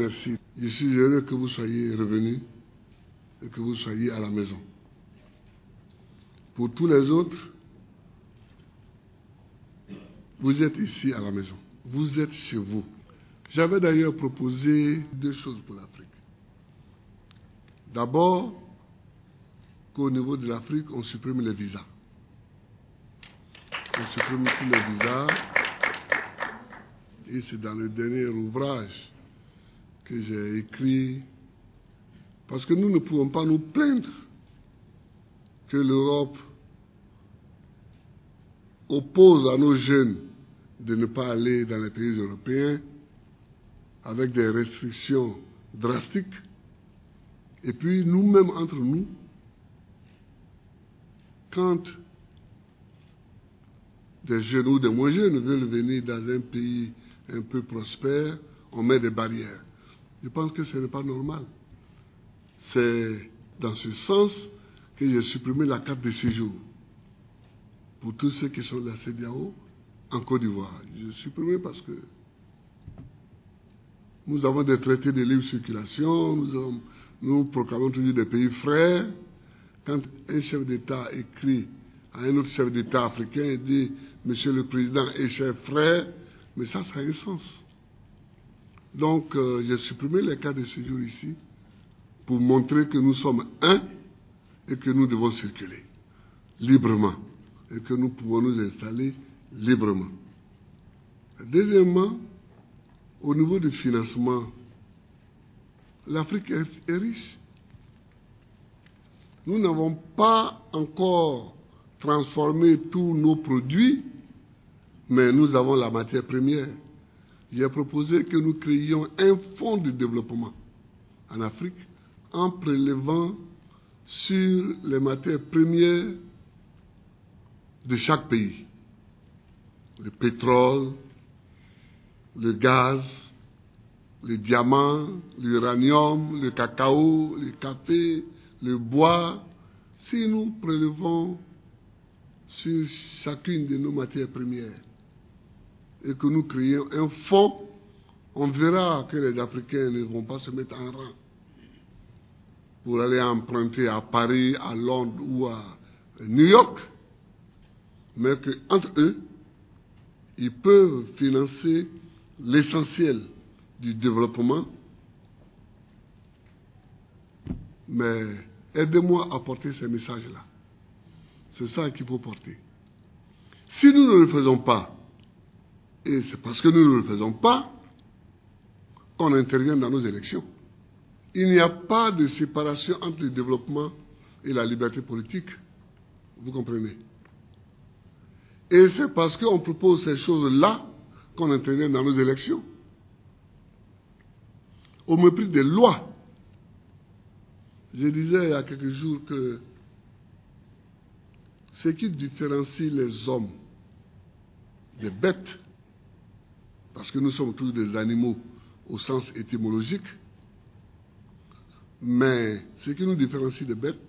merci. Je suis heureux que vous soyez revenus et que vous soyez à la maison. Pour tous les autres, vous êtes ici à la maison. Vous êtes chez vous. J'avais d'ailleurs proposé 2 choses pour l'Afrique. D'abord, qu'au niveau de l'Afrique, on supprime les visas. On supprime tous les visas. Et c'est dans le dernier ouvrage que j'ai écrit. Parce que nous ne pouvons pas nous plaindre que l'Europe oppose à nos jeunes de ne pas aller dans les pays européens avec des restrictions drastiques. Et puis nous-mêmes, entre nous, quand des jeunes ou des moins jeunes veulent venir dans un pays un peu prospère, on met des barrières. Je pense que ce n'est pas normal. C'est dans ce sens que j'ai supprimé la carte de séjour pour tous ceux qui sont de la CEDEAO en Côte d'Ivoire. J'ai supprimé parce que nous avons des traités de libre circulation, nous proclamons toujours des pays frères. Quand un chef d'État écrit à un autre chef d'État africain et dit « Monsieur le Président et cher frère », mais ça a un sens. Donc, j'ai supprimé les cartes de séjour ici pour montrer que nous sommes un et que nous devons circuler librement et que nous pouvons nous installer librement. Deuxièmement, au niveau du financement, l'Afrique est riche. Nous n'avons pas encore transformé tous nos produits, mais nous avons la matière première. J'ai proposé que nous créions un fonds de développement en Afrique en prélevant sur les matières premières de chaque pays. Le pétrole, le gaz, le diamant, l'uranium, le cacao, le café, le bois. Si nous prélevons sur chacune de nos matières premières et que nous créons un fonds, on verra que les Africains ne vont pas se mettre en rang pour aller emprunter à Paris, à Londres ou à New York, mais qu'entre eux, ils peuvent financer l'essentiel du développement. Mais aidez-moi à porter ces messages-là. C'est ça qu'il faut porter. Si nous ne le faisons pas, et c'est parce que nous ne le faisons pas qu'on intervient dans nos élections. Il n'y a pas de séparation entre le développement et la liberté politique. Vous comprenez? Et c'est parce qu'on propose ces choses-là qu'on intervient dans nos élections. Au mépris des lois. Je disais il y a quelques jours que ce qui différencie les hommes des bêtes, parce que nous sommes tous des animaux au sens étymologique, mais ce qui nous différencie des bêtes,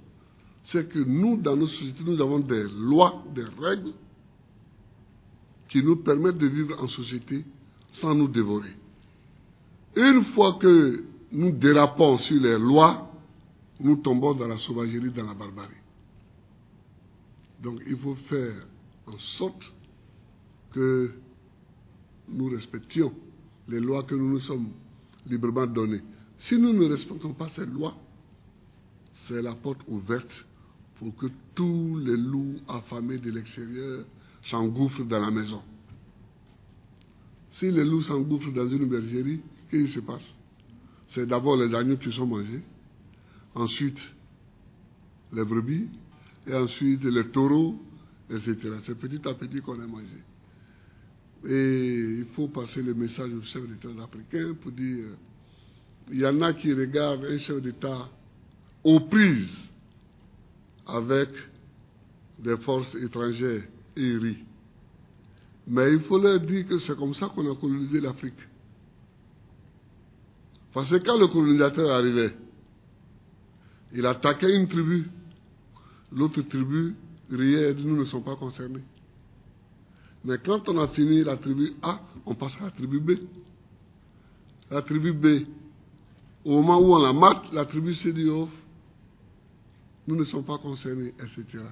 c'est que nous, dans nos sociétés, nous avons des lois, des règles qui nous permettent de vivre en société sans nous dévorer. Une fois que nous dérapons sur les lois, nous tombons dans la sauvagerie, dans la barbarie. Donc il faut faire en sorte que nous respections les lois que nous nous sommes librement données. Si nous ne respectons pas ces lois, c'est la porte ouverte pour que tous les loups affamés de l'extérieur s'engouffrent dans la maison. Si les loups s'engouffrent dans une bergerie, qu'est-ce qui se passe? C'est d'abord les agneaux qui sont mangés, ensuite les brebis, et ensuite les taureaux, etc. C'est petit à petit qu'on est mangé. Et il faut passer le message au chef d'État africain pour dire, il y en a qui regardent un chef d'État aux prises avec des forces étrangères et ils rient. Mais il faut leur dire que c'est comme ça qu'on a colonisé l'Afrique. Parce que quand le colonisateur arrivait, il attaquait une tribu, l'autre tribu riait et dit, nous ne sommes pas concernés. Mais quand on a fini la tribu A, on passe à la tribu B. La tribu B Au moment où on la mate, la tribu s'est dit, oh, nous ne sommes pas concernés, etc.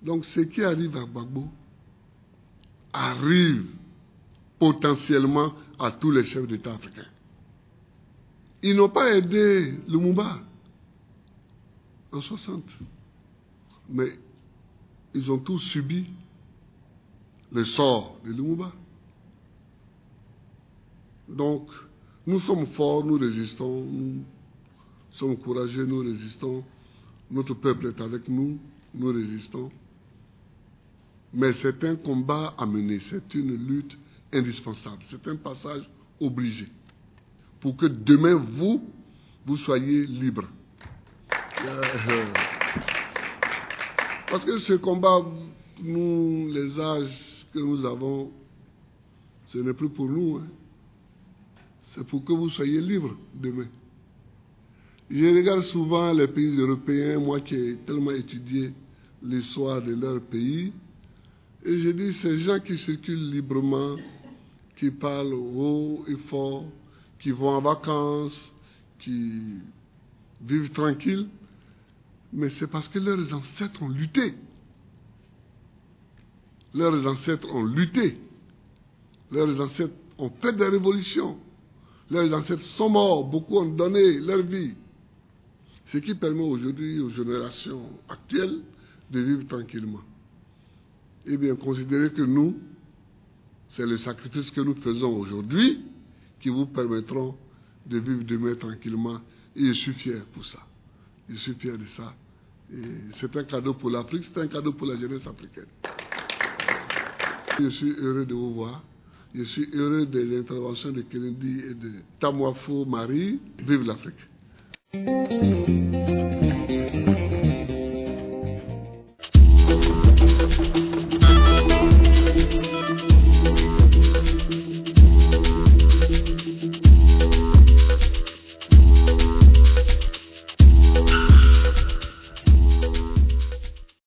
Donc ce qui arrive à Gbagbo arrive potentiellement à tous les chefs d'État africains. Ils n'ont pas aidé Lumumba en 60, mais ils ont tous subi le sort de Lumumba. Donc, nous sommes forts, nous résistons, nous sommes courageux, nous résistons, notre peuple est avec nous, nous résistons. Mais c'est un combat à mener, c'est une lutte indispensable, c'est un passage obligé pour que demain, vous soyez libres. Parce que ce combat, nous, les âges que nous avons, ce n'est plus pour nous, hein. C'est pour que vous soyez libres demain. Je regarde souvent les pays européens, moi qui ai tellement étudié l'histoire de leur pays, et je dis, ces gens qui circulent librement, qui parlent haut et fort, qui vont en vacances, qui vivent tranquilles, mais c'est parce que leurs ancêtres ont lutté. Leurs ancêtres ont lutté. Leurs ancêtres ont fait des révolutions. Leurs ancêtres sont morts, beaucoup ont donné leur vie. Ce qui permet aujourd'hui aux générations actuelles de vivre tranquillement. Eh bien, considérez que nous, c'est le sacrifice que nous faisons aujourd'hui qui vous permettront de vivre demain tranquillement. Et je suis fier pour ça. Je suis fier de ça. Et c'est un cadeau pour l'Afrique, c'est un cadeau pour la jeunesse africaine. Je suis heureux de vous voir. Je suis heureux des interventions de Kennedy et de Tamwafo Marie. Vive l'Afrique.